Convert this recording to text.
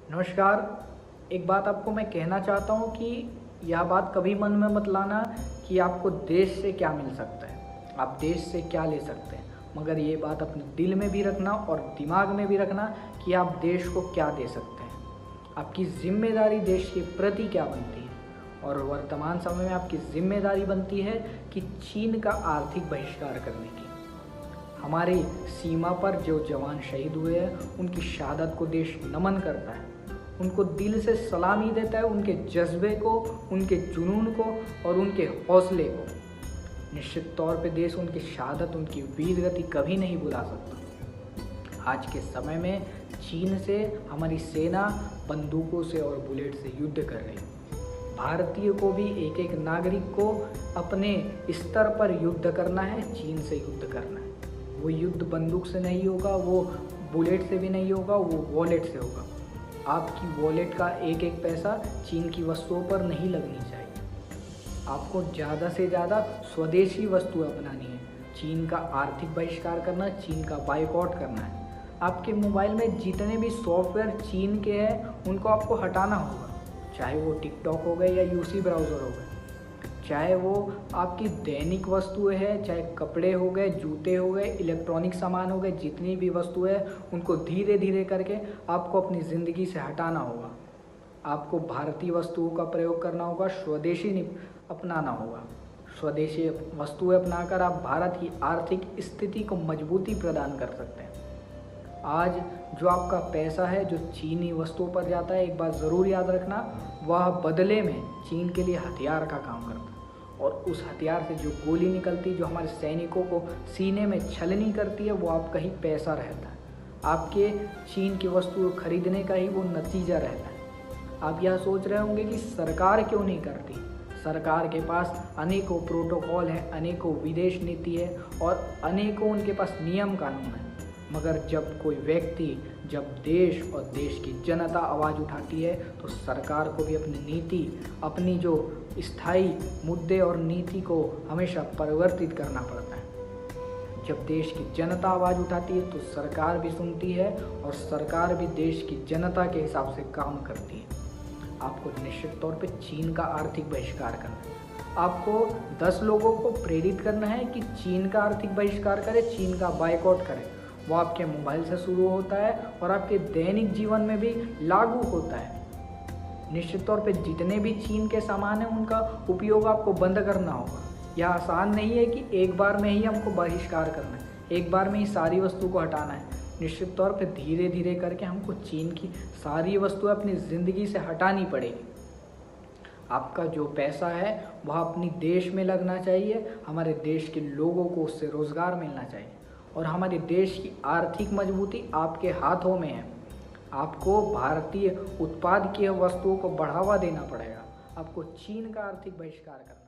नमस्कार। एक बात आपको मैं कहना चाहता हूँ कि यह बात कभी मन में मत लाना कि आपको देश से क्या मिल सकता है, आप देश से क्या ले सकते हैं। मगर ये बात अपने दिल में भी रखना और दिमाग में भी रखना कि आप देश को क्या दे सकते हैं। आपकी ज़िम्मेदारी देश के प्रति क्या बनती है। और वर्तमान समय में आपकी ज़िम्मेदारी बनती है कि चीन का आर्थिक बहिष्कार करने की। हमारी सीमा पर जो जवान शहीद हुए हैं उनकी शहादत को देश नमन करता है, उनको दिल से सलामी देता है, उनके जज्बे को, उनके जुनून को और उनके हौसले को। निश्चित तौर पे देश उनकी शहादत, उनकी वीर गति कभी नहीं भुला सकता। आज के समय में चीन से हमारी सेना बंदूकों से और बुलेट से युद्ध कर रही है। भारतीय को भी, एक एक नागरिक को अपने स्तर पर युद्ध करना है, चीन से युद्ध करना है। वो युद्ध बंदूक से नहीं होगा, वो बुलेट से भी नहीं होगा, वो वॉलेट से होगा। आपकी वॉलेट का एक एक पैसा चीन की वस्तुओं पर नहीं लगनी चाहिए। आपको ज़्यादा से ज़्यादा स्वदेशी वस्तुएं अपनानी है। चीन का आर्थिक बहिष्कार करना, चीन का बायकॉट करना है। आपके मोबाइल में जितने भी सॉफ्टवेयर चीन के हैं उनको आपको हटाना होगा, चाहे वो टिकटॉक हो गए या यूसी ब्राउज़र हो गए, चाहे वो आपकी दैनिक वस्तुएं हैं, चाहे कपड़े हो गए, जूते हो गए, इलेक्ट्रॉनिक सामान हो गए, जितनी भी वस्तुएं हैं उनको धीरे धीरे करके आपको अपनी ज़िंदगी से हटाना होगा। आपको भारतीय वस्तुओं का प्रयोग करना होगा, स्वदेशी अपनाना होगा। स्वदेशी वस्तुएं अपनाकर आप भारत की आर्थिक स्थिति को मजबूती प्रदान कर सकते हैं। आज जो आपका पैसा है जो चीनी वस्तुओं पर जाता है, एक बात ज़रूर याद रखना, वह बदले में चीन के लिए हथियार का काम करता है। और उस हथियार से जो गोली निकलती, जो हमारे सैनिकों को सीने में छलनी करती है, वो आपका ही पैसा रहता है। आपके चीन की वस्तु खरीदने का ही वो नतीजा रहता है। आप यह सोच रहे होंगे कि सरकार क्यों नहीं करती। सरकार के पास अनेकों प्रोटोकॉल हैं, अनेकों विदेश नीति है और अनेकों उनके पास नियम कानून है। मगर जब कोई व्यक्ति, जब देश और देश की जनता आवाज़ उठाती है तो सरकार को भी अपनी नीति, अपनी जो स्थायी मुद्दे और नीति को हमेशा परिवर्तित करना पड़ता है। जब देश की जनता आवाज़ उठाती है तो सरकार भी सुनती है और सरकार भी देश की जनता के हिसाब से काम करती है। आपको निश्चित तौर पे चीन का आर्थिक बहिष्कार करना है। आपको 10 लोगों को प्रेरित करना है कि चीन का आर्थिक बहिष्कार करें, चीन का बायकॉट करें। वो आपके मोबाइल से शुरू होता है और आपके दैनिक जीवन में भी लागू होता है। निश्चित तौर पे जितने भी चीन के सामान हैं उनका उपयोग आपको बंद करना होगा। यह आसान नहीं है कि एक बार में ही हमको बहिष्कार करना है, एक बार में ही सारी वस्तु को हटाना है। निश्चित तौर पे धीरे धीरे करके हमको चीन की सारी वस्तुएं अपनी ज़िंदगी से हटानी पड़ेगी। आपका जो पैसा है वह अपनी देश में लगना चाहिए, हमारे देश के लोगों को उससे रोज़गार मिलना चाहिए और हमारे देश की आर्थिक मजबूती आपके हाथों में है। आपको भारतीय उत्पाद की वस्तुओं को बढ़ावा देना पड़ेगा। आपको चीन का आर्थिक बहिष्कार करना